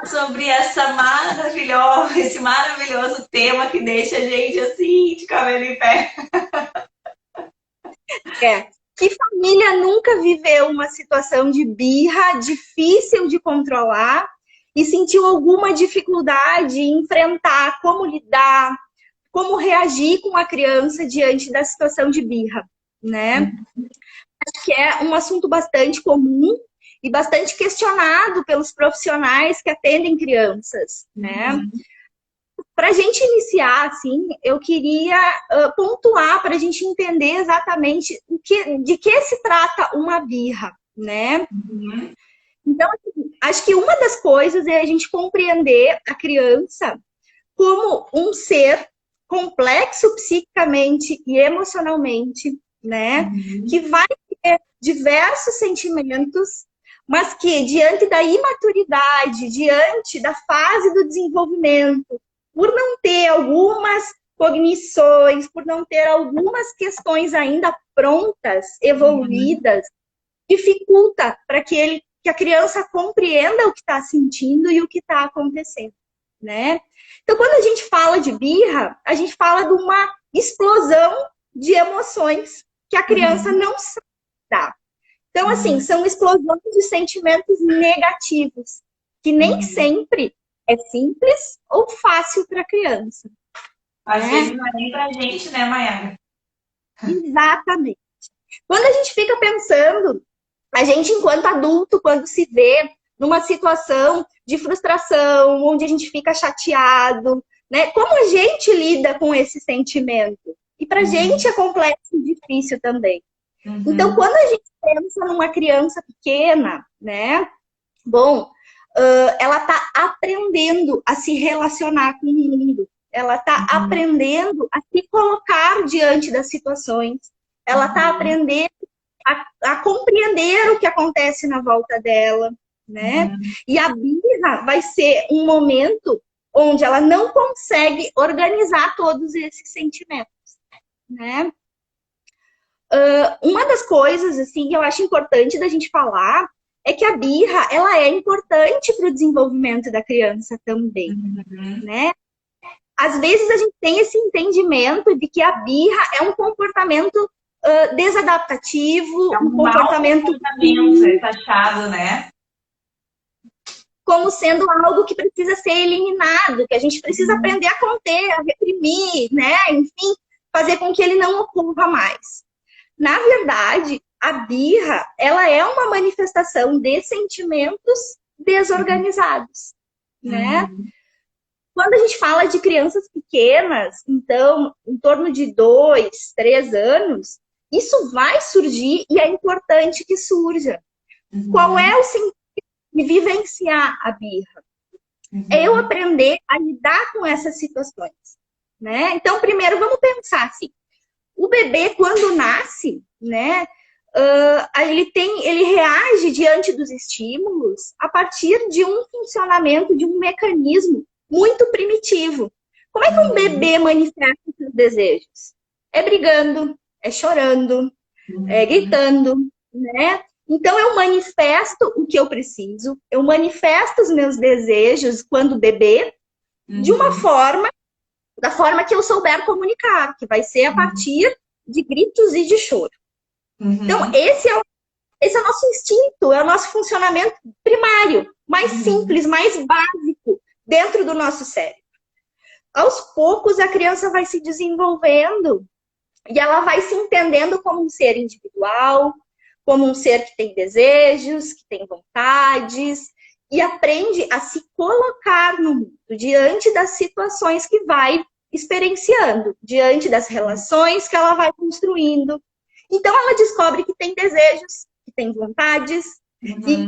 sobre esse maravilhoso tema que deixa a gente assim, de cabelo em pé. É. Que família nunca viveu uma situação de birra difícil de controlar e sentiu alguma dificuldade em enfrentar, como lidar, como reagir com a criança diante da situação de birra, né? Acho que é um assunto bastante comum e bastante questionado pelos profissionais que atendem crianças, né? Para a gente iniciar, assim, eu queria pontuar para a gente entender exatamente de que se trata uma birra, né? Então, assim, acho que uma das coisas é a gente compreender a criança como um ser complexo psiquicamente e emocionalmente, né? Que vai ter diversos sentimentos, mas que diante da imaturidade, diante da fase do desenvolvimento, por não ter algumas cognições, por não ter algumas questões ainda prontas, evoluídas, dificulta para que a criança compreenda o que está sentindo e o que está acontecendo, né? Então, quando a gente fala de birra, a gente fala de uma explosão de emoções que a criança não sabe dar. Então, assim, são explosões de sentimentos negativos, que nem sempre é simples ou fácil para a criança. Às Né? vezes não é nem pra gente, né, Mayara? Exatamente. Quando a gente fica pensando, a gente, enquanto adulto, quando se vê numa situação de frustração, onde a gente fica chateado, né? Como a gente lida com esse sentimento? E pra gente é complexo e difícil também. Então, quando a gente pensa numa criança pequena, né? Bom, ela está aprendendo a se relacionar com o mundo. Ela está aprendendo a se colocar diante das situações. Ela está aprendendo a compreender o que acontece na volta dela, né? E a birra vai ser um momento onde ela não consegue organizar todos esses sentimentos, né? Uma das coisas, assim, que eu acho importante da gente falar é que a birra, ela é importante para o desenvolvimento da criança também, né? Às vezes a gente tem esse entendimento de que a birra é um comportamento desadaptativo, É um um mau comportamento comportamento, é taxado, né? como sendo algo que precisa ser eliminado, que a gente precisa aprender a conter, a reprimir, né? Enfim, fazer com que ele não ocorra mais. Na verdade, a birra, ela é uma manifestação de sentimentos desorganizados, né? Quando a gente fala de crianças pequenas, então, em torno de 2, 3 anos, isso vai surgir e é importante que surja. Qual é o sentido de vivenciar a birra? É eu aprender a lidar com essas situações, né? Então, primeiro, vamos pensar assim. O bebê, quando nasce, né, ele reage diante dos estímulos a partir de um funcionamento, de um mecanismo muito primitivo. Como é que um bebê manifesta os seus desejos? É brigando, é chorando, é gritando, né? Então, eu manifesto o que eu preciso, eu manifesto os meus desejos quando bebê, de uma forma, da forma que eu souber comunicar, que vai ser a partir de gritos e de choro. Então, esse é o nosso instinto, é o nosso funcionamento primário, mais simples, mais básico, dentro do nosso cérebro. Aos poucos, a criança vai se desenvolvendo e ela vai se entendendo como um ser individual, como um ser que tem desejos, que tem vontades, e aprende a se colocar no mundo, diante das situações que vai experienciando, diante das relações que ela vai construindo. Então, ela descobre que tem desejos, que tem vontades, e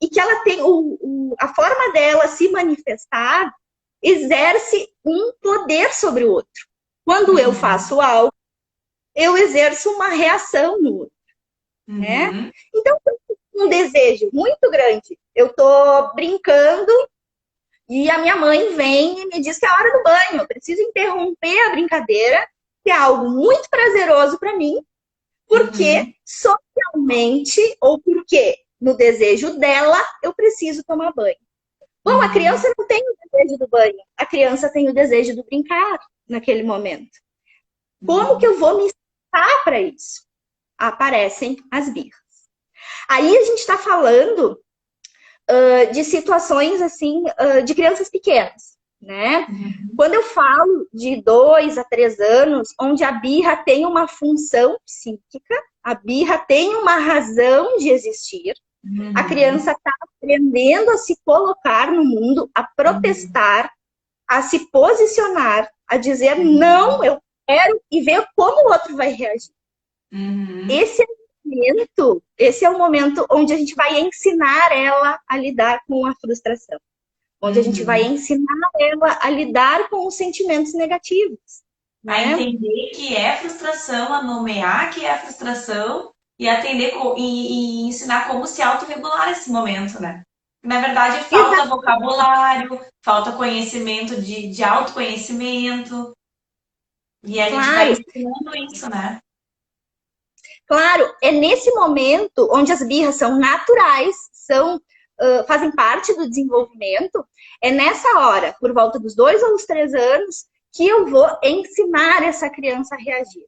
que ela tem a forma dela se manifestar exerce um poder sobre o outro. Quando eu faço algo, eu exerço uma reação no outro. Né? Então, um desejo muito grande. Eu estou brincando e a minha mãe vem e me diz que é a hora do banho. Eu preciso interromper a brincadeira, que é algo muito prazeroso para mim, porque socialmente, ou porque no desejo dela, eu preciso tomar banho. Bom, a criança não tem o desejo do banho, a criança tem o desejo do brincar naquele momento. Como que eu vou me explicar para isso? Aparecem as birras. Aí a gente está falando de situações assim, de crianças pequenas, né? Quando eu falo de 2 a 3 anos, onde a birra tem uma função psíquica, a birra tem uma razão de existir, a criança está aprendendo a se colocar no mundo, a protestar, a se posicionar, a dizer não, eu quero, e ver como o outro vai reagir. Esse é o momento onde a gente vai ensinar ela a lidar com a frustração. Onde a gente vai ensinar ela a lidar com os sentimentos negativos. A entender que é frustração, a nomear que é frustração e atender e ensinar como se autorregular nesse momento, né? Na verdade, falta vocabulário, falta conhecimento de autoconhecimento. E a gente vai ensinando isso, né? Claro, é nesse momento onde as birras são naturais, fazem parte do desenvolvimento, é nessa hora, por volta dos 2 ou os 3 anos, que eu vou ensinar essa criança a reagir.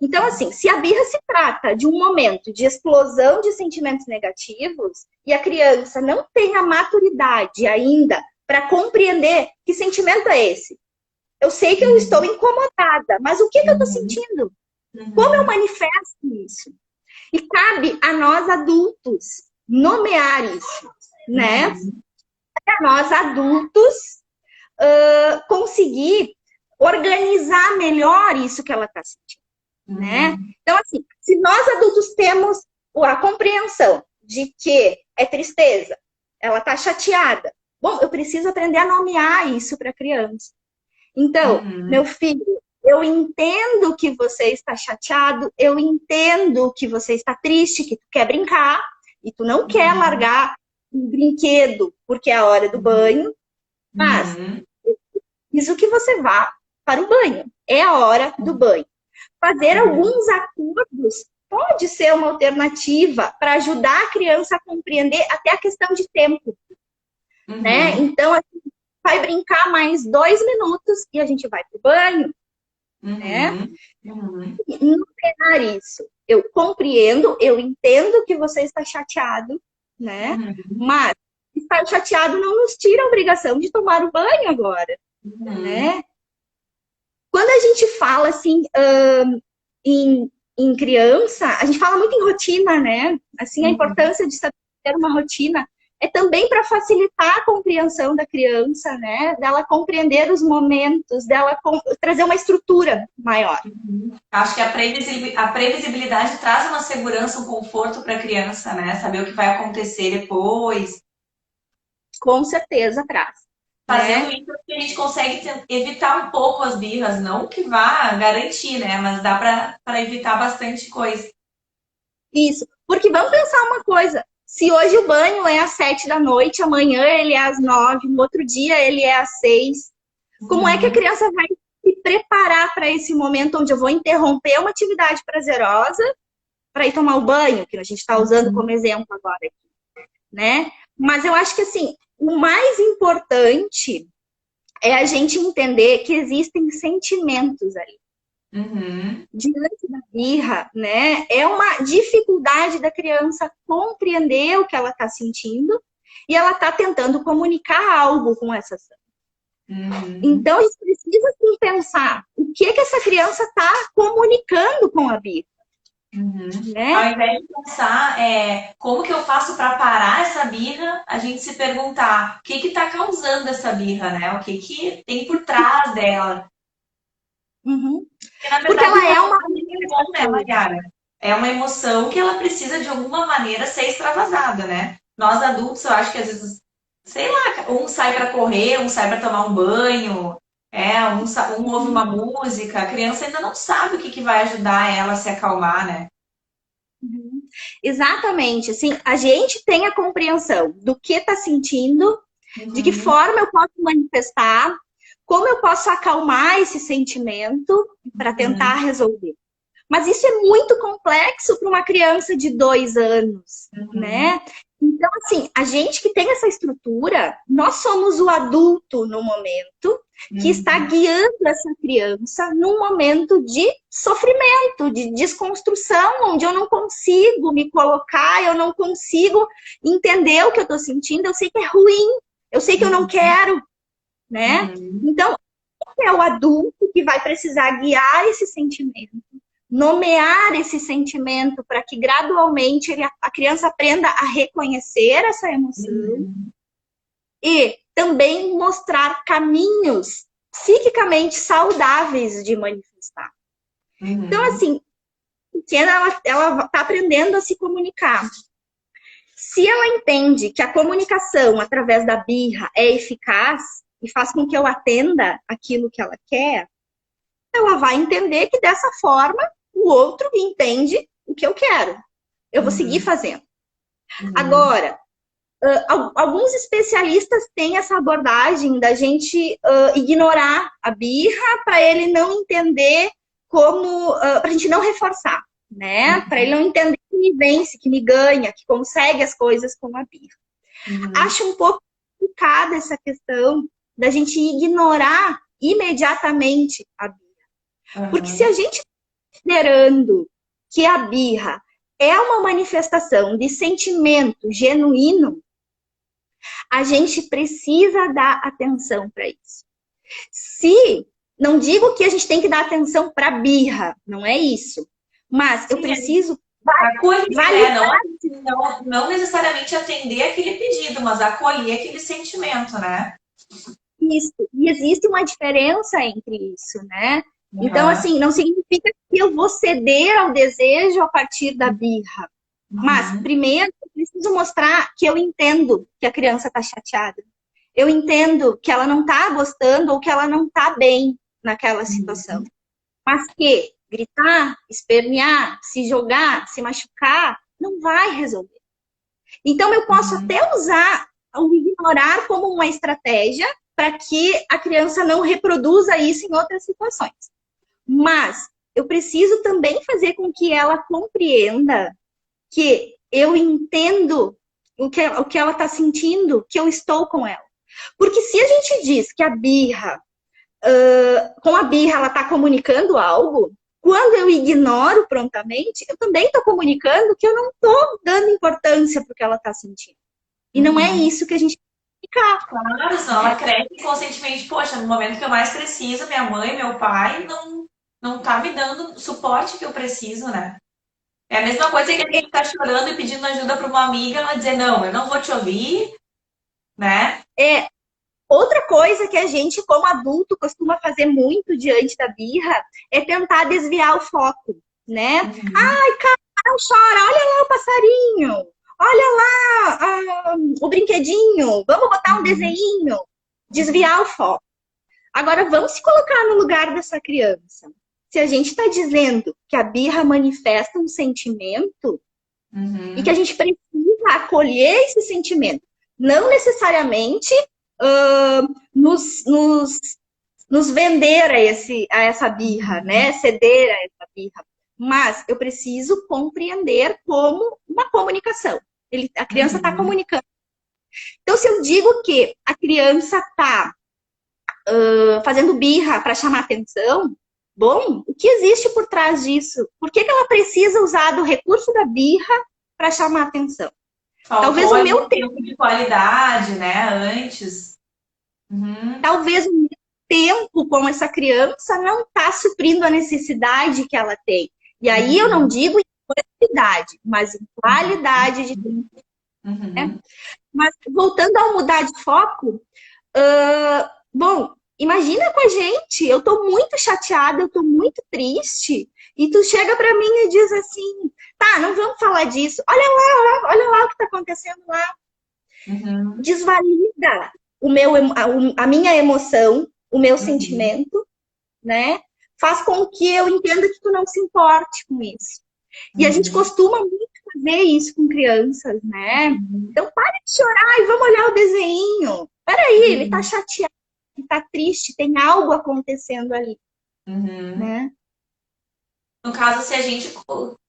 Então, assim, se a birra se trata de um momento de explosão de sentimentos negativos e a criança não tem a maturidade ainda para compreender que sentimento é esse. Eu sei que eu estou incomodada, mas o que eu estou sentindo? Como eu manifesto isso? E cabe a nós adultos nomear isso, né? A nós adultos conseguir organizar melhor isso que ela está sentindo, né? Então, assim, se nós adultos temos a compreensão de que é tristeza, ela está chateada, bom, eu preciso aprender a nomear isso para a criança. Então, meu filho, eu entendo que você está chateado, eu entendo que você está triste, que tu quer brincar e tu não quer largar um brinquedo porque é a hora do banho, mas eu preciso que você vá para o banho. É a hora do banho. Fazer alguns acordos pode ser uma alternativa para ajudar a criança a compreender até a questão de tempo, né? Então, assim, vai brincar mais 2 minutos e a gente vai para o banho. Né? Não pegar isso. Eu compreendo, eu entendo que você está chateado, né? Mas estar chateado não nos tira a obrigação de tomar o banho agora, né? Quando a gente fala assim em criança, a gente fala muito em rotina, né? Assim, a importância de saber ter uma rotina é também para facilitar a compreensão da criança, né? Dela compreender os momentos, dela trazer uma estrutura maior. Acho que a previsibilidade traz uma segurança, um conforto para a criança, né? Saber o que vai acontecer depois. Com certeza traz. Fazendo isso, a gente consegue evitar um pouco as birras, não que vá garantir, né? Mas dá para evitar bastante coisa. Isso, porque vamos pensar uma coisa. Se hoje o banho é às 7 da noite, amanhã ele é às 9, no outro dia ele é às 6. Como é que a criança vai se preparar para esse momento onde eu vou interromper uma atividade prazerosa para ir tomar o banho, que a gente está usando como exemplo agora aqui, né? Mas eu acho que assim, o mais importante é a gente entender que existem sentimentos ali. Diante da birra, né? É uma dificuldade da criança compreender o que ela está sentindo e ela está tentando comunicar algo com essa ação. Então, a gente precisa assim, pensar o que essa criança está comunicando com a birra. Né? Ao invés de pensar como que eu faço para parar essa birra, a gente se perguntar o que está causando essa birra, né? O que tem por trás dela. Porque, na verdade, porque ela é uma emoção, né, Mariara? É uma emoção que ela precisa de alguma maneira ser extravasada, né? Nós adultos, eu acho que às vezes, sei lá, um sai para correr, um sai para tomar um banho, um ouve uma música, a criança ainda não sabe o que vai ajudar ela a se acalmar, né? Exatamente, assim, a gente tem a compreensão do que está sentindo, de que forma eu posso manifestar, como eu posso acalmar esse sentimento para tentar resolver. Mas isso é muito complexo para uma criança de 2 anos, né? Então, Então, assim, a gente que tem essa estrutura, nós somos o adulto no momento que está guiando essa criança num momento de sofrimento, de desconstrução, onde eu não consigo me colocar, eu não consigo entender o que eu estou sentindo, eu sei que é ruim, eu sei que eu não quero, né? Então, é o adulto que vai precisar guiar esse sentimento, nomear esse sentimento para que gradualmente a criança aprenda a reconhecer essa emoção e também mostrar caminhos psiquicamente saudáveis de manifestar. Então, assim, ela está aprendendo a se comunicar. Se ela entende que a comunicação através da birra é eficaz e faz com que eu atenda aquilo que ela quer, ela vai entender que dessa forma o outro entende o que eu quero. Eu vou seguir fazendo. Agora, alguns especialistas têm essa abordagem da gente ignorar a birra para ele não entender como... para a gente não reforçar, né? Para ele não entender que me vence, que me ganha, que consegue as coisas com a birra. Acho um pouco complicada essa questão da gente ignorar imediatamente a birra. Porque se a gente está considerando que a birra é uma manifestação de sentimento genuíno, a gente precisa dar atenção para isso. Não digo que a gente tem que dar atenção para a birra, não é isso. Mas eu preciso acolher, não necessariamente atender aquele pedido, mas acolher aquele sentimento, né? Isso. E existe uma diferença entre isso, né? Então, assim, não significa que eu vou ceder ao desejo a partir da birra. Mas, primeiro, eu preciso mostrar que eu entendo que a criança está chateada. Eu entendo que ela não está gostando ou que ela não está bem naquela situação. Mas que gritar, espernear, se jogar, se machucar, não vai resolver. Então, eu posso até usar o ignorar como uma estratégia para que a criança não reproduza isso em outras situações. Mas eu preciso também fazer com que ela compreenda que eu entendo o que ela está sentindo, que eu estou com ela. Porque se a gente diz que a birra, com a birra ela está comunicando algo, quando eu ignoro prontamente, eu também estou comunicando que eu não estou dando importância para o que ela está sentindo. E não é isso que a gente Claro, senão ela cresce conscientemente, poxa, no momento que eu mais preciso, minha mãe, meu pai não tá me dando o suporte que eu preciso, né? É a mesma coisa que a gente tá chorando e pedindo ajuda para uma amiga, ela dizer, não, eu não vou te ouvir, né? Outra coisa que a gente, como adulto, costuma fazer muito diante da birra é tentar desviar o foco, né? Ai, cara, não chora, olha lá o passarinho, olha lá o brinquedinho, vamos botar um desenho, desviar o foco. Agora, vamos se colocar no lugar dessa criança. Se a gente está dizendo que a birra manifesta um sentimento e que a gente precisa acolher esse sentimento, não necessariamente nos vender a essa birra, né? Ceder a essa birra. Mas eu preciso compreender como uma comunicação. A criança está comunicando. Então, se eu digo que a criança está fazendo birra para chamar atenção, bom, o que existe por trás disso? Por que ela precisa usar do recurso da birra para chamar atenção? Talvez o meu tempo de qualidade, né, antes. Talvez o meu tempo com essa criança não está suprindo a necessidade que ela tem. E aí eu não digo em quantidade, mas em qualidade de tempo. Né? Mas voltando ao mudar de foco, bom, imagina com a gente, eu tô muito chateada, eu tô muito triste, e tu chega para mim e diz assim, tá, não vamos falar disso, olha lá o que tá acontecendo lá. Desvalida a minha emoção, o meu sentimento, né? Faz com que eu entenda que tu não se importe com isso. E a gente costuma muito fazer isso com crianças, né? Então, para de chorar e vamos olhar o desenho. Peraí, ele tá chateado, ele tá triste, tem algo acontecendo ali, né? No caso, se a gente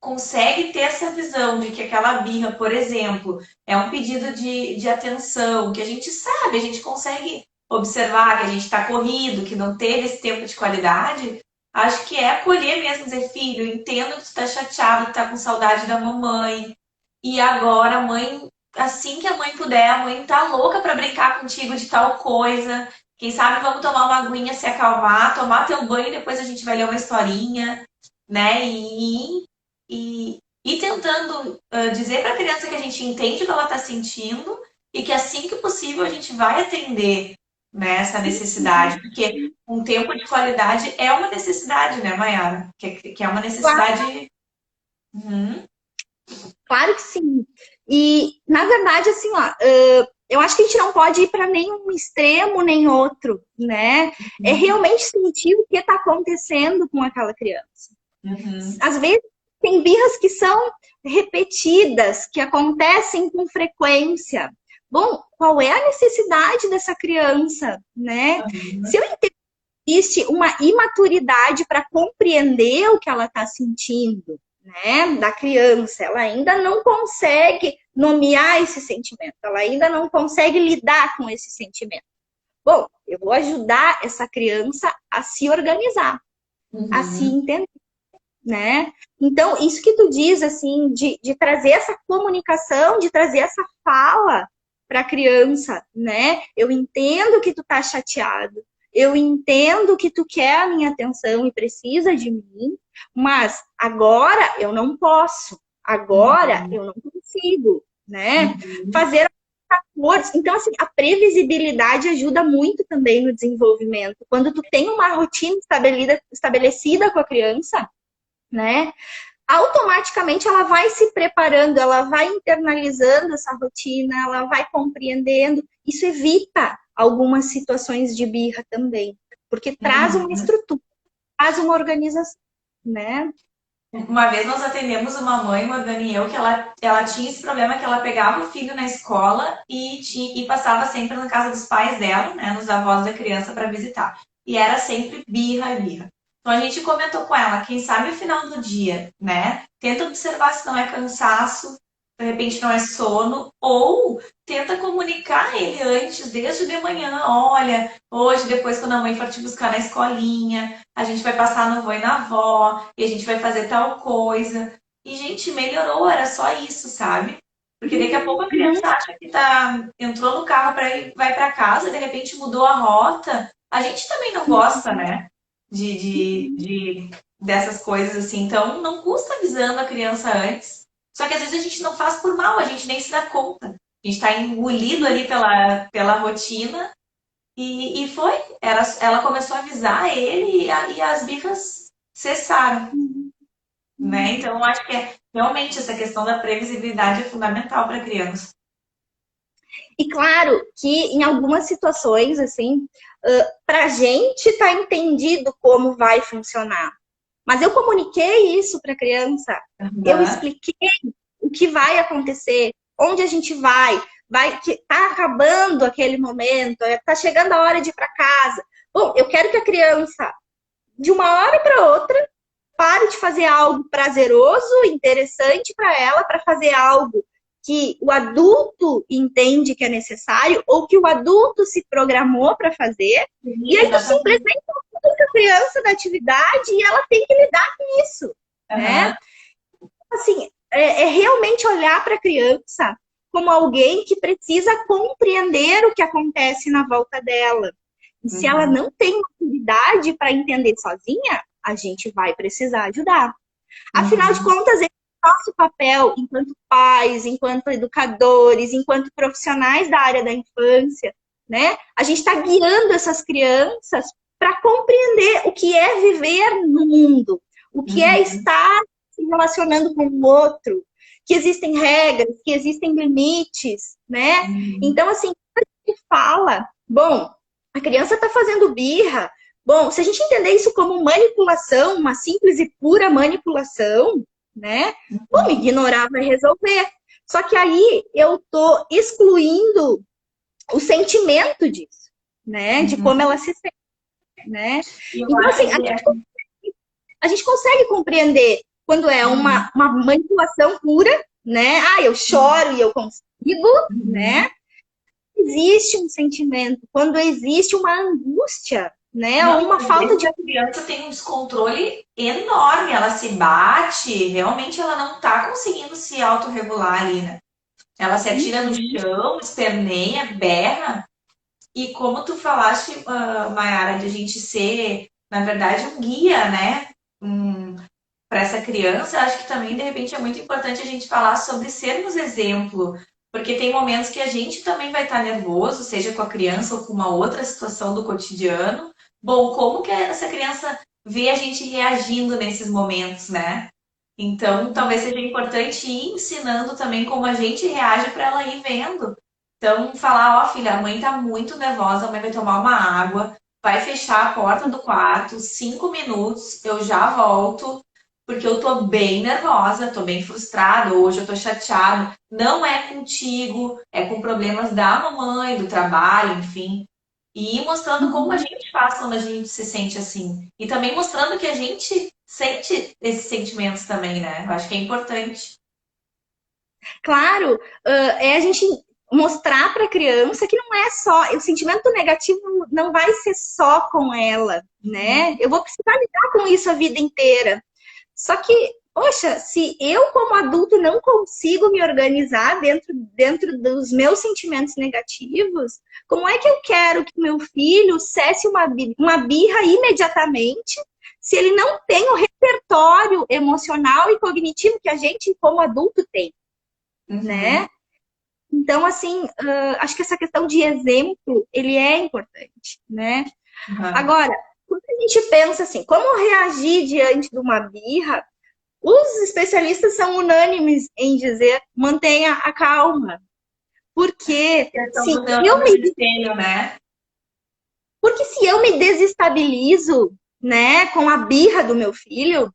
consegue ter essa visão de que aquela birra, por exemplo, é um pedido de atenção, que a gente sabe, a gente consegue observar que a gente está corrido, que não teve esse tempo de qualidade, acho que é acolher mesmo, dizer, filho, entendo que tu está chateado, que tá com saudade da mamãe, e agora a mãe, assim que a mãe puder, a mãe tá louca para brincar contigo de tal coisa. Quem sabe vamos tomar uma aguinha, se acalmar, tomar teu banho, depois a gente vai ler uma historinha, né? E tentando dizer para a criança que a gente entende o que ela está sentindo e que assim que possível a gente vai atender, né, essa necessidade, porque um tempo de qualidade é uma necessidade, né, Mayara? Que é uma necessidade. Uhum. Claro que sim. E, na verdade, assim, ó, eu acho que a gente não pode ir para nenhum extremo nem outro, né? É realmente sentir o que está acontecendo com aquela criança. Às vezes, tem birras que são repetidas, que acontecem com frequência. Bom, qual é a necessidade dessa criança, né? Se eu entendo que existe uma imaturidade para compreender o que ela está sentindo, né, da criança, ela ainda não consegue nomear esse sentimento, ela ainda não consegue lidar com esse sentimento. Bom, eu vou ajudar essa criança a se organizar, a se entender, né? Então, isso que tu diz, assim, de trazer essa comunicação, de trazer essa fala para a criança, né? Eu entendo que tu tá chateado, eu entendo que tu quer a minha atenção e precisa de mim, mas agora eu não posso, agora eu não consigo, né? Fazer acordos. Então, assim, a previsibilidade ajuda muito também no desenvolvimento. Quando tu tem uma rotina estabelecida com a criança, né? Automaticamente ela vai se preparando, ela vai internalizando essa rotina, ela vai compreendendo. Isso evita algumas situações de birra também, porque traz uma estrutura, traz uma organização, né? Uma vez nós atendemos uma mãe, uma Dani e eu, que ela tinha esse problema que ela pegava o filho na escola e passava sempre na casa dos pais dela, né, nos avós da criança para visitar. E era sempre birra, birra. Então a gente comentou com ela, quem sabe no final do dia, né? Tenta observar se não é cansaço, de repente não é sono, ou tenta comunicar ele antes, desde de manhã, olha, hoje, depois quando a mãe for te buscar na escolinha, a gente vai passar no vô e na avó, e a gente vai fazer tal coisa. E, gente, melhorou, era só isso, sabe? Porque daqui a pouco a criança acha que entrou no carro vai para casa, de repente mudou a rota. A gente também não gosta, né? Dessas coisas assim. Então, não custa avisando a criança antes. Só que às vezes a gente não faz por mal, a gente nem se dá conta. A gente está engolido ali pela rotina. E foi. Ela começou a avisar ele e as birras cessaram. Né? Então, eu acho que realmente essa questão da previsibilidade é fundamental para a criança. E claro que em algumas situações, assim, para a gente tá entendido como vai funcionar. Mas eu comuniquei isso para a criança, eu expliquei o que vai acontecer, onde a gente vai que tá acabando aquele momento, tá chegando a hora de ir para casa. Bom, eu quero que a criança, de uma hora para outra, pare de fazer algo prazeroso, interessante para ela, para fazer algo que o adulto entende que é necessário ou que o adulto se programou para fazer. E aí tu simplesmente coloca a criança na atividade e ela tem que lidar com isso, né? Assim, é realmente olhar para a criança como alguém que precisa compreender o que acontece na volta dela. E se ela não tem maturidade para entender sozinha, a gente vai precisar ajudar. Afinal de contas, esse é o nosso papel enquanto pais, enquanto educadores, enquanto profissionais da área da infância, né? A gente está guiando essas crianças para compreender o que é viver no mundo, o que é estar se relacionando com o outro, que existem regras, que existem limites, né? Então, assim, a gente fala, bom, a criança está fazendo birra. Bom, se a gente entender isso como manipulação, uma simples e pura manipulação, né? Bom, ignorar vai resolver. Só que aí eu tô excluindo o sentimento disso, né? De como ela se sente, né? Então, assim, a gente consegue compreender quando é uma manipulação pura, né? Ah, eu choro e eu consigo, né? Existe um sentimento, quando existe uma angústia, né? Não, Ou uma às falta vezes de. a criança tem um descontrole enorme, ela se bate, realmente ela não está conseguindo se autorregular ali, né? Ela se atira no chão, esperneia, berra. E como tu falaste, Mayara, de a gente ser, na verdade, um guia, né? Para essa criança, acho que também, de repente, é muito importante a gente falar sobre sermos exemplo. Porque tem momentos que a gente também vai estar nervoso, seja com a criança ou com uma outra situação do cotidiano. Bom, como que essa criança vê a gente reagindo nesses momentos, né? Então, talvez seja importante ir ensinando também como a gente reage para ela ir vendo. Então, falar, ó, filha, a mãe tá muito nervosa, a mãe vai tomar uma água, vai fechar a porta do quarto, 5 minutos, eu já volto, porque eu tô bem nervosa, tô bem frustrada, hoje eu tô chateada. Não é contigo, é com problemas da mamãe, do trabalho, enfim. E ir mostrando como a gente faz quando a gente se sente assim. E também mostrando que a gente sente esses sentimentos também, né? Eu acho que é importante. Claro, é a gente mostrar para a criança que não é só, o sentimento negativo não vai ser só com ela, né? Eu vou precisar lidar com isso a vida inteira. Só que, poxa, se eu como adulto não consigo me organizar dentro dos meus sentimentos negativos, como é que eu quero que meu filho cesse uma birra imediatamente, se ele não tem o repertório emocional e cognitivo que a gente como adulto tem? Né? Então, assim, acho que essa questão de exemplo, ele é importante, né? Agora, quando a gente pensa assim, como reagir diante de uma birra, os especialistas são unânimes em dizer mantenha a calma. Porque Questão se do eu neurônio me, espelho, né? porque se eu me desestabilizo, né, com a birra do meu filho,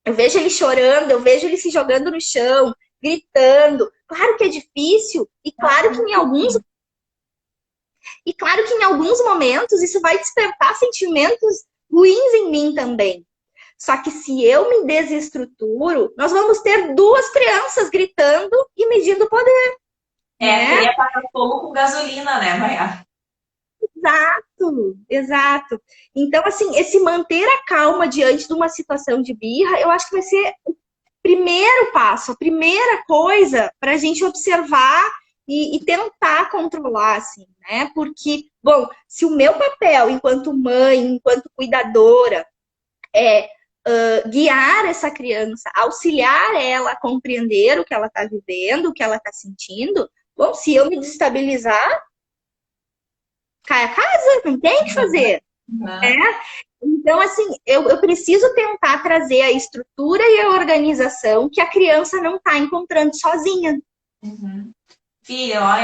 eu vejo ele chorando, eu vejo ele se jogando no chão, gritando. Claro que é difícil, e claro que em alguns momentos isso vai despertar sentimentos ruins em mim também. Só que se eu me desestruturo, nós vamos ter duas crianças gritando e medindo poder. É, Né? querer apagar fogo com gasolina, né, Maia? Exato, exato. Então, assim, esse manter a calma diante de uma situação de birra, eu acho que vai ser o primeiro passo, a primeira coisa para a gente observar e tentar controlar, assim, né? Porque, bom, se o meu papel enquanto mãe, enquanto cuidadora, é guiar essa criança, auxiliar ela a compreender o que ela está vivendo, o que ela está sentindo, bom, se eu me desestabilizar, cai a casa, não tem o que fazer. Né? Então, assim, eu preciso tentar trazer a estrutura e a organização que a criança não está encontrando sozinha. Filha, ó,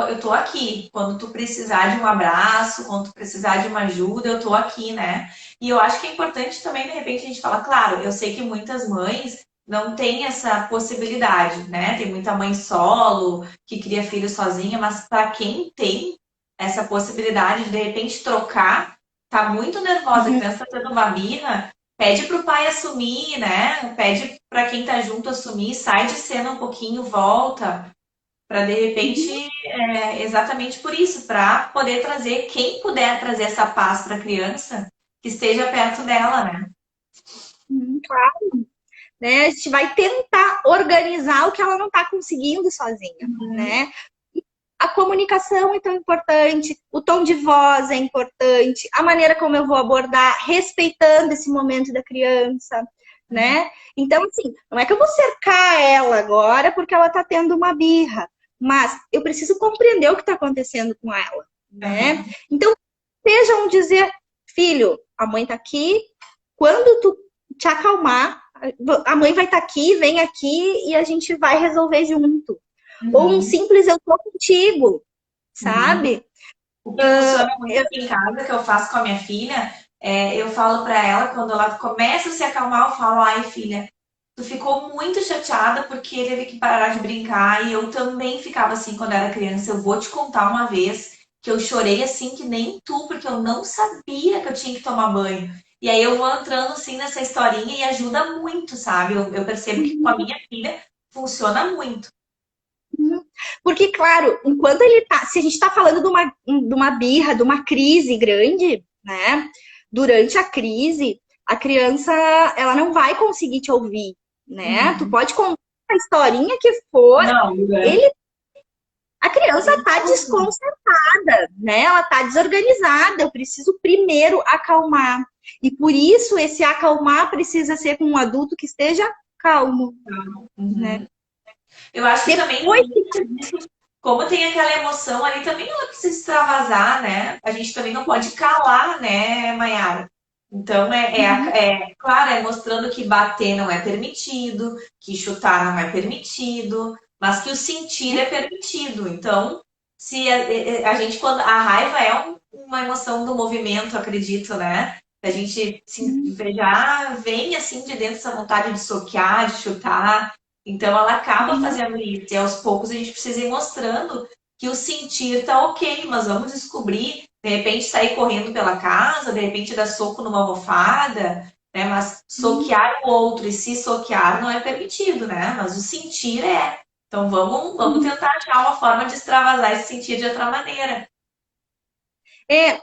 eu tô aqui. Quando tu precisar de um abraço, quando tu precisar de uma ajuda, eu tô aqui, né? E eu acho que é importante também, de repente, a gente falar, claro, eu sei que muitas mães não têm essa possibilidade, né? Tem muita mãe solo que cria filho sozinha, mas para quem tem essa possibilidade de repente trocar, tá muito nervosa, a criança tá tendo uma birra, pede pro pai assumir, né? Pede para quem tá junto assumir, sai de cena um pouquinho, volta. Para de repente, exatamente por isso, para poder trazer, quem puder trazer essa paz para a criança, que esteja perto dela, né? Claro, né? A gente vai tentar organizar o que ela não está conseguindo sozinha, né? A comunicação é tão importante, o tom de voz é importante, a maneira como eu vou abordar, respeitando esse momento da criança, né? Então, assim, não é que eu vou cercar ela agora porque ela tá tendo uma birra, mas eu preciso compreender o que está acontecendo com ela, né? Então, sejam dizer, filho, a mãe tá aqui, quando tu te acalmar, a mãe vai estar aqui, vem aqui e a gente vai resolver junto. Ou um simples eu tô contigo, sabe? O que funciona muito aqui em casa, que eu faço com a minha filha, eu falo para ela, quando ela começa a se acalmar, eu falo, ai filha, tu ficou muito chateada porque ele teve que parar de brincar e eu também ficava assim quando era criança. Eu vou te contar uma vez que eu chorei assim que nem tu, porque eu não sabia que eu tinha que tomar banho. E aí eu vou entrando assim nessa historinha e ajuda muito, sabe? Eu percebo que com a minha filha funciona muito. Porque, claro, enquanto ele tá. Se a gente está falando de uma birra, de uma crise grande, né? Durante a crise, a criança ela não vai conseguir te ouvir, né? Tu Uhum. pode contar a historinha que for, Não, né? ele, a criança está desconcertada, né? Ela está desorganizada. Eu preciso primeiro acalmar. E por isso esse acalmar precisa ser com um adulto que esteja calmo, né? Uhum. Eu acho que também, Depois como tem aquela emoção ali, também ela precisa extravasar, né? A gente também não pode calar, né, Mayara? Então, claro, é mostrando que bater não é permitido, que chutar não é permitido, mas que o sentir é permitido. Então, se a gente, quando a raiva é uma emoção do movimento, acredito, né? A gente já vem assim de dentro essa vontade de soquear, de chutar. Então ela acaba fazendo isso. E aos poucos a gente precisa ir mostrando que o sentir tá ok, mas vamos descobrir, de repente sair correndo pela casa, de repente dar soco numa almofada, né? Mas soquear o outro e se soquear não é permitido, né? Mas o sentir é. Então vamos tentar achar uma forma de extravasar esse sentir de outra maneira.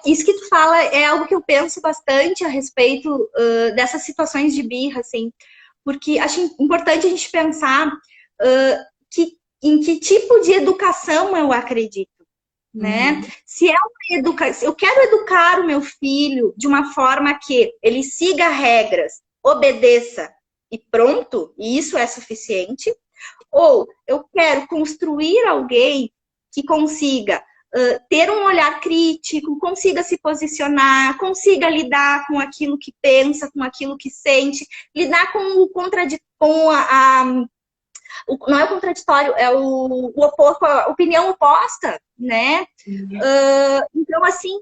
isso que tu fala é algo que eu penso bastante a respeito dessas situações de birra, assim, porque acho importante a gente pensar em que tipo de educação eu acredito, né? Uhum. Se é uma educação, eu quero educar o meu filho de uma forma que ele siga regras, obedeça e pronto, e isso é suficiente, ou eu quero construir alguém que consiga ter um olhar crítico, consiga se posicionar, consiga lidar com aquilo que pensa, com aquilo que sente, lidar com o contraditório, não é o contraditório, é o oposto, a opinião oposta, né? Então, assim,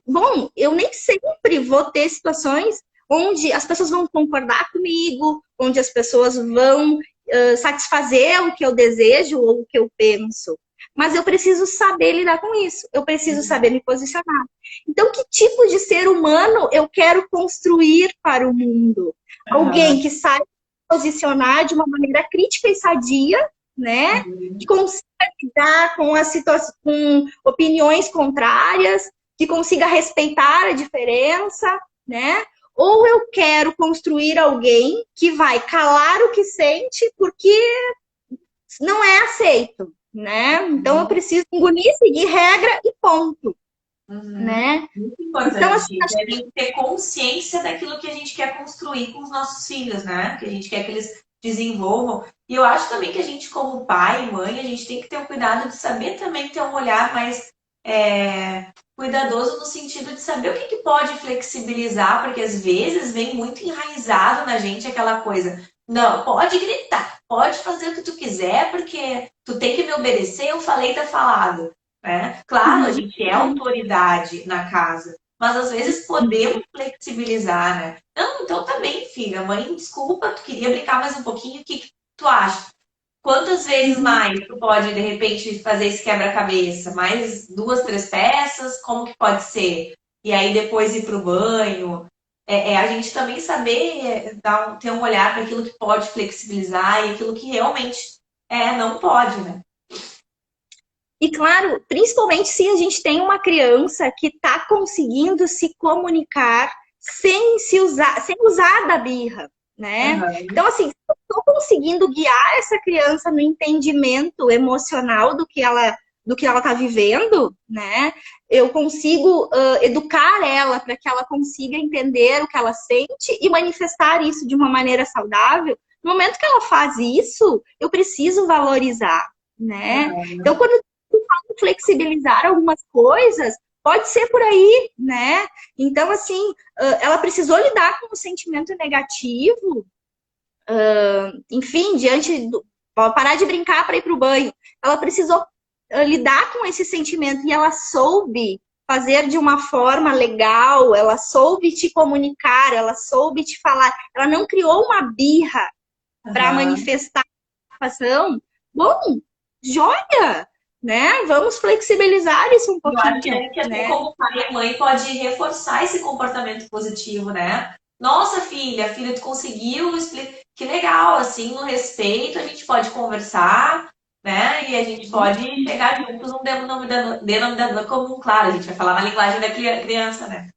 bom, eu nem sempre vou ter situações onde as pessoas vão concordar comigo, onde as pessoas vão satisfazer o que eu desejo ou o que eu penso. Mas eu preciso saber lidar com isso, eu preciso saber me posicionar. Então, que tipo de ser humano eu quero construir para o mundo? Alguém que saiba posicionar de uma maneira crítica e sadia, né? Que consiga lidar com as situações, com opiniões contrárias, que consiga respeitar a diferença, né? Ou eu quero construir alguém que vai calar o que sente porque não é aceito, né? Então eu preciso engolir, seguir regra e ponto, né? Muito Então, assim, importante. A gente tem que ter consciência daquilo que a gente quer construir com os nossos filhos, né? Que a gente quer que eles desenvolvam. E eu acho também que a gente, como pai e mãe, a gente tem que ter o cuidado de saber também ter um olhar mais cuidadoso no sentido de saber o que pode flexibilizar, porque às vezes vem muito enraizado na gente aquela coisa. Não, pode gritar, pode fazer o que tu quiser, porque tu tem que me obedecer, eu falei, tá falado. Né? Claro, a gente é autoridade na casa, mas às vezes podemos flexibilizar, né? Não, então tá bem, filha. Mãe, desculpa, tu queria brincar mais um pouquinho, o que tu acha? Quantas vezes mais tu pode, de repente, fazer esse quebra-cabeça? Mais duas, três peças? Como que pode ser? E aí depois ir pro banho. A gente também saber ter um olhar para aquilo que pode flexibilizar e aquilo que realmente não pode, né? e claro, principalmente se a gente tem uma criança que está conseguindo se comunicar sem usar da birra, né? Uhum. Então, assim, se eu estou conseguindo guiar essa criança no entendimento emocional do que ela está vivendo, né? Eu consigo educar ela para que ela consiga entender o que ela sente e manifestar isso de uma maneira saudável. No momento que ela faz isso, eu preciso valorizar, né? Então, quando flexibilizar algumas coisas, pode ser por aí, né? Então, assim, ela precisou lidar com o sentimento negativo, enfim, diante do. Parar de brincar para ir para o banho. Ela precisou lidar com esse sentimento e ela soube fazer de uma forma legal, ela soube te comunicar, ela soube te falar. Ela não criou uma birra para manifestar a situação. Bom, joia! né? Vamos flexibilizar isso um Eu acho pouquinho, que assim né? como pai e mãe pode reforçar esse comportamento positivo, né? Nossa, filha, tu conseguiu explicar. Que legal, assim, no respeito, a gente pode conversar, né? E a gente pode chegar juntos num denominador comum, claro, a gente vai falar na linguagem da criança, né?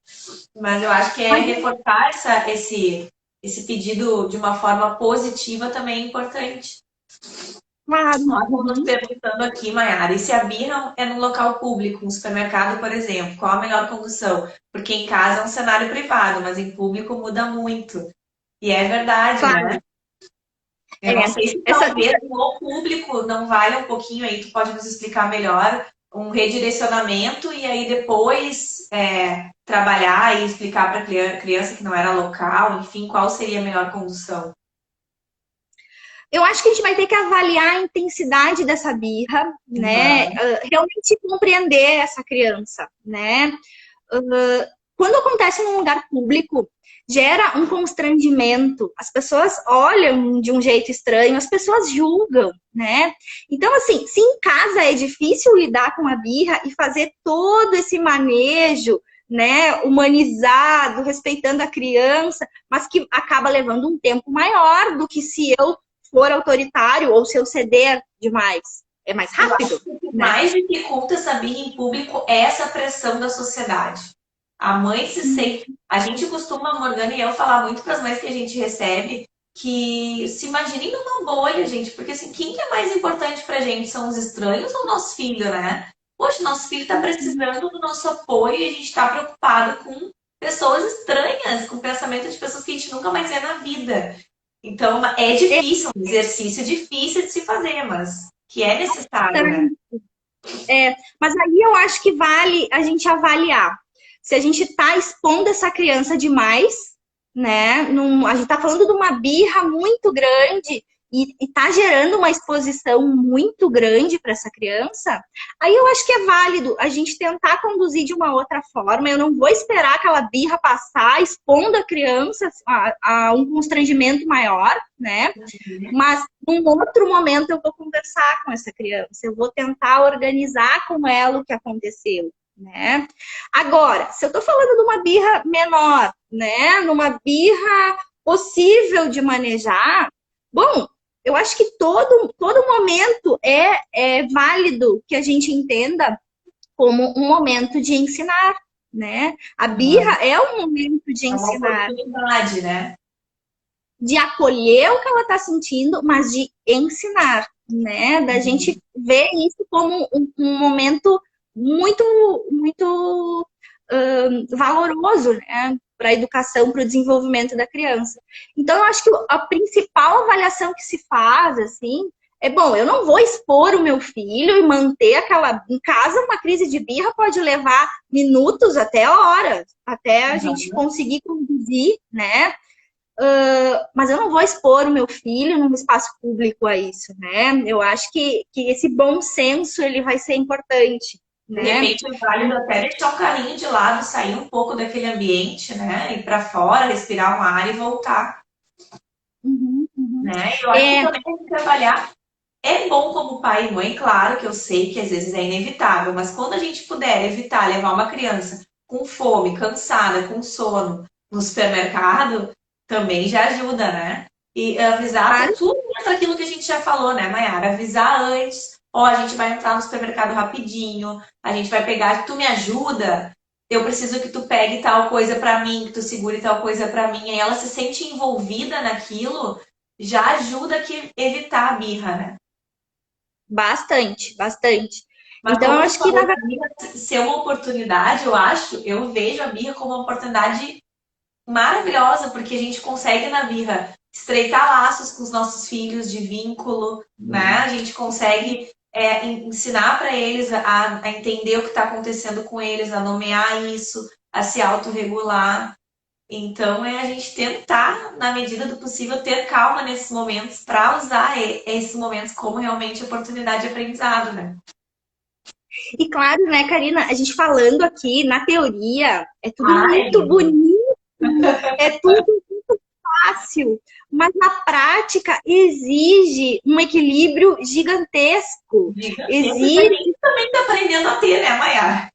Mas eu acho que Mas, reforçar esse pedido de uma forma positiva também é importante. claro, Nós estamos nos perguntando aqui, Mayara, e se a birra é num local público, um supermercado, por exemplo, qual a melhor condução? Porque em casa é um cenário privado, mas em público muda muito. E é verdade, claro, né? Eu não é. sei se Essa, talvez no público não vale um pouquinho aí, tu pode nos explicar melhor, um redirecionamento e aí depois trabalhar e explicar para a criança que não era local, enfim, qual seria a melhor condução. eu acho que a gente vai ter que avaliar a intensidade dessa birra, né? Uhum. Realmente compreender essa criança, né? Quando acontece num lugar público, gera um constrangimento. As pessoas olham de um jeito estranho, as pessoas julgam, né? Então, assim, se em casa é difícil lidar com a birra e fazer todo esse manejo, né, humanizado, respeitando a criança, mas que acaba levando um tempo maior do que se eu for autoritário ou se eu ceder demais. É mais Eu acho rápido, que o que né? mais dificulta essa birra em público é essa pressão da sociedade. A mãe se sente. A gente costuma, Morgana e eu, falar muito para as mães que a gente recebe que se imaginem numa bolha, gente, porque assim, quem que é mais importante pra gente? São os estranhos ou o nosso filho, né? Poxa, nosso filho tá precisando do nosso apoio e a gente tá preocupado com pessoas estranhas, com pensamento de pessoas que a gente nunca mais vê na vida. Então, é difícil, um exercício difícil de se fazer, mas que é necessário, né? Mas aí eu acho que vale a gente avaliar se a gente está expondo essa criança demais, né? A gente está falando de uma birra muito grande e está gerando uma exposição muito grande para essa criança. Aí eu acho que é válido a gente tentar conduzir de uma outra forma. Eu não vou esperar aquela birra passar, expondo a criança a um constrangimento maior, né? Mas num outro momento eu vou conversar com essa criança, eu vou tentar organizar com ela o que aconteceu, né? Agora, se eu tô falando de uma birra menor, né? Numa birra possível de manejar, bom, eu acho que todo momento é válido que a gente entenda como um momento de ensinar, né? A birra é um momento de É uma ensinar, oportunidade, né? de acolher o que ela está sentindo, mas de ensinar, né? Da gente ver isso como um momento muito, muito valoroso, né? Para a educação, para o desenvolvimento da criança. Então, eu acho que a principal avaliação que se faz, assim, é bom, eu não vou expor o meu filho e manter aquela. Em casa, uma crise de birra pode levar minutos até horas, até a gente conseguir conduzir, né? Mas eu não vou expor o meu filho num espaço público a isso, né? Eu acho que esse bom senso ele vai ser importante, De né? repente é válido até deixar o carrinho de lado, sair um pouco daquele ambiente, né? Ir para fora, respirar um ar e voltar, Uhum, uhum. né? Eu acho que É, também tem que trabalhar. É bom como pai e mãe, claro que eu sei que às vezes é inevitável, mas quando a gente puder evitar levar uma criança com fome, cansada, com sono no supermercado, também já ajuda, né? E avisar, claro, tudo entra aquilo que a gente já falou, né, Mayara? Avisar antes, ó, a gente vai entrar no supermercado rapidinho, a gente vai pegar, tu me ajuda, eu preciso que tu pegue tal coisa pra mim, que tu segure tal coisa pra mim, aí ela se sente envolvida naquilo, já ajuda a evitar a birra, né? bastante, bastante. Mas Então, eu como tu acho que, na falou, verdade, a birra ser uma oportunidade, eu vejo a birra como uma oportunidade maravilhosa, porque a gente consegue na birra estreitar laços com os nossos filhos de vínculo, né? A gente consegue ensinar para eles a entender o que está acontecendo com eles, a nomear isso, a se autorregular. Então, é a gente tentar, na medida do possível, ter calma nesses momentos para usar esses momentos como realmente oportunidade de aprendizado, né? e claro, né, Karina, a gente falando aqui, na teoria, é tudo Ah, é muito lindo. bonito, é tudo fácil, mas na prática exige um equilíbrio gigantesco. Exige... A gente também está aprendendo a ter, né, Mayara?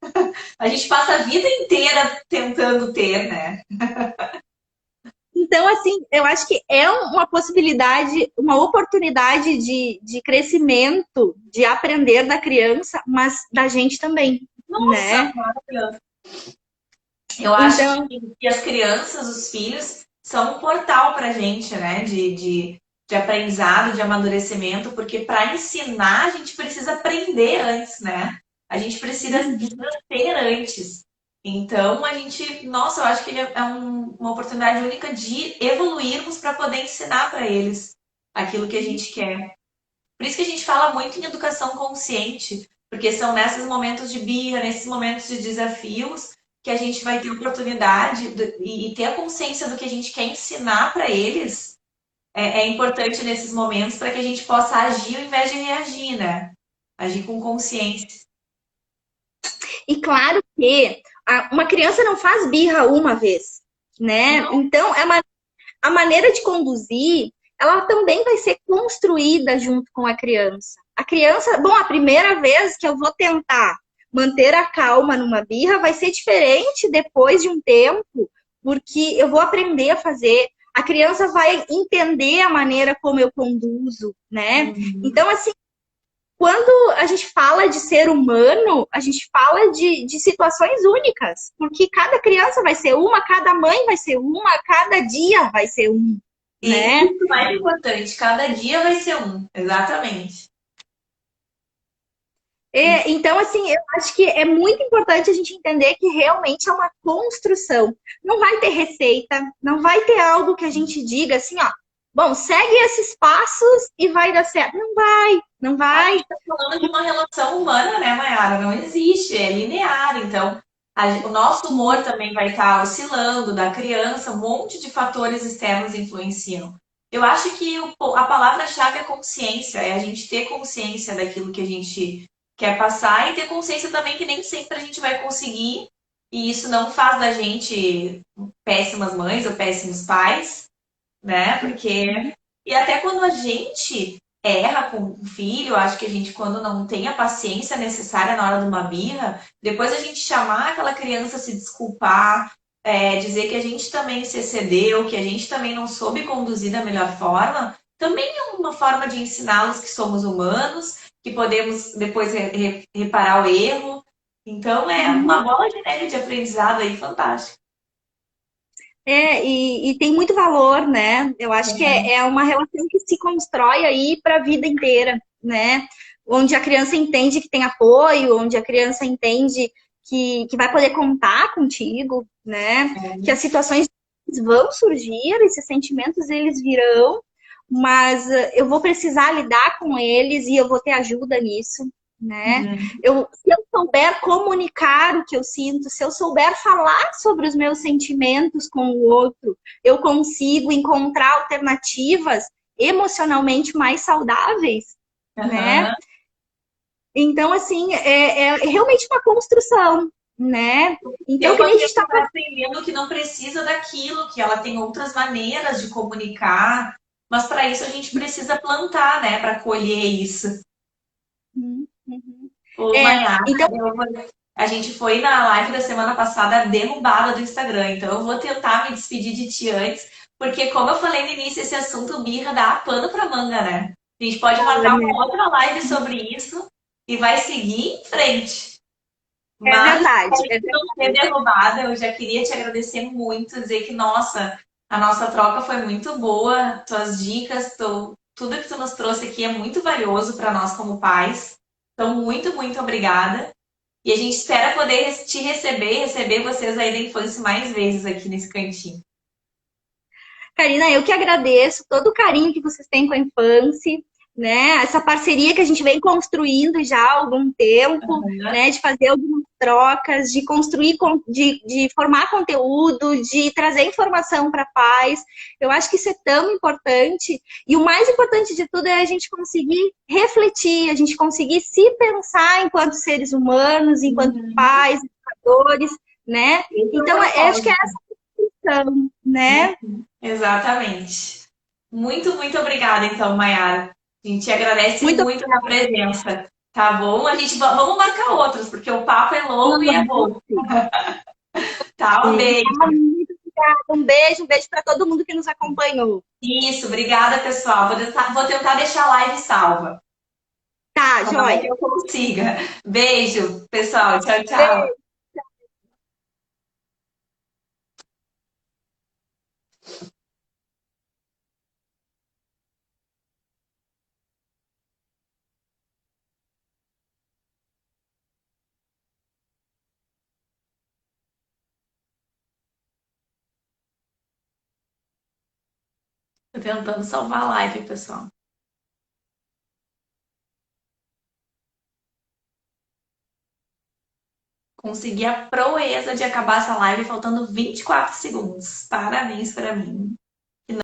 A gente passa a vida inteira tentando ter, né? Então, assim, eu acho que é uma possibilidade, uma oportunidade de crescimento, de aprender da criança, mas da gente também, Nossa, né? maravilhoso. Eu acho que as crianças, os filhos, são um portal para a gente, né? De aprendizado, de amadurecimento, porque para ensinar a gente precisa aprender antes, né? A gente precisa ter antes. Então, a gente, nossa, eu acho que é uma oportunidade única de evoluirmos para poder ensinar para eles aquilo que a gente quer. Por isso que a gente fala muito em educação consciente, porque são nesses momentos de birra, nesses momentos de desafios, que a gente vai ter oportunidade e ter a consciência do que a gente quer ensinar para eles. É importante nesses momentos para que a gente possa agir ao invés de reagir, né? Agir com consciência. E claro que uma criança não faz birra uma vez, né? Não. Então, a maneira de conduzir, ela também vai ser construída junto com a criança. A criança, bom, a primeira vez que eu vou tentar manter a calma numa birra vai ser diferente depois de um tempo, porque eu vou aprender a fazer. A criança vai entender a maneira como eu conduzo, né? Então, assim, quando a gente fala de ser humano, a gente fala de situações únicas, porque cada criança vai ser uma, cada mãe vai ser uma, cada dia vai ser um. E né? Isso é mais importante, cada dia vai ser um, exatamente. Então, assim, eu acho que é muito importante a gente entender que realmente é uma construção. Não vai ter receita, não vai ter algo que a gente diga assim, ó, bom, segue esses passos e vai dar certo. Não vai, não vai. A gente está falando de uma relação humana, né, Mayara? Não existe, é linear. Então, o nosso humor também vai estar oscilando, da criança, um monte de fatores externos influenciam. Eu acho que a palavra-chave é consciência, é a gente ter consciência daquilo que a gente quer passar e ter consciência também que nem sempre a gente vai conseguir, e isso não faz da gente péssimas mães ou péssimos pais, né? Porque. E até quando a gente erra com o filho, acho que a gente, quando não tem a paciência necessária na hora de uma birra, depois a gente chamar aquela criança a se desculpar, dizer que a gente também se excedeu, que a gente também não soube conduzir da melhor forma, também é uma forma de ensiná-los que somos humanos, que podemos depois reparar o erro. Então é uma bola de neve de aprendizado aí fantástica. E tem muito valor, né? Eu acho que é uma relação que se constrói aí para a vida inteira, né? Onde a criança entende que tem apoio, onde a criança entende que vai poder contar contigo, né? Que as situações vão surgir, esses sentimentos eles virão, mas eu vou precisar lidar com eles e eu vou ter ajuda nisso, né? Se eu souber comunicar o que eu sinto, se eu souber falar sobre os meus sentimentos com o outro, eu consigo encontrar alternativas emocionalmente mais saudáveis, né? Então, assim, é realmente uma construção, né? Então, que a gente está aprendendo que não precisa daquilo, que ela tem outras maneiras de comunicar, mas para isso a gente precisa plantar, né? Para colher isso. Mayara, então, a gente foi na live da semana passada derrubada do Instagram, então eu vou tentar me despedir de ti antes, porque como eu falei no início, esse assunto birra dá pano para manga, né? A gente pode marcar uma outra live sobre isso e vai seguir em frente. Mas, verdade. Não ser derrubada, eu já queria te agradecer muito, dizer que, nossa, a nossa troca foi muito boa, tuas dicas, tudo que tu nos trouxe aqui é muito valioso para nós como pais. Então, muito, muito obrigada. E a gente espera poder te receber vocês aí da infância mais vezes aqui nesse cantinho. Karina, eu que agradeço todo o carinho que vocês têm com a infância, né? Essa parceria que a gente vem construindo já há algum tempo, né? De fazer algumas trocas, de construir, de formar conteúdo, de trazer informação para pais. Eu acho que isso é tão importante. E o mais importante de tudo é a gente conseguir refletir, a gente conseguir se pensar enquanto seres humanos, enquanto pais, educadores, né? Então, acho que é essa questão, né? Exatamente. Muito, muito obrigada, então, Mayara. A gente agradece Muito muito a tua presença. Tá bom? A gente vamos marcar outros, porque o papo é longo e é obrigada. bom. Tá? Um beijo. Muito obrigada. Um beijo para todo mundo que nos acompanhou. Isso, obrigada, pessoal. Vou tentar deixar a live salva. Tá, Tomara que joia. eu consiga. Beijo, pessoal. Tchau, tchau. Beijo. Tô tentando salvar a live, pessoal. Consegui a proeza de acabar essa live faltando 24 segundos. Parabéns para mim.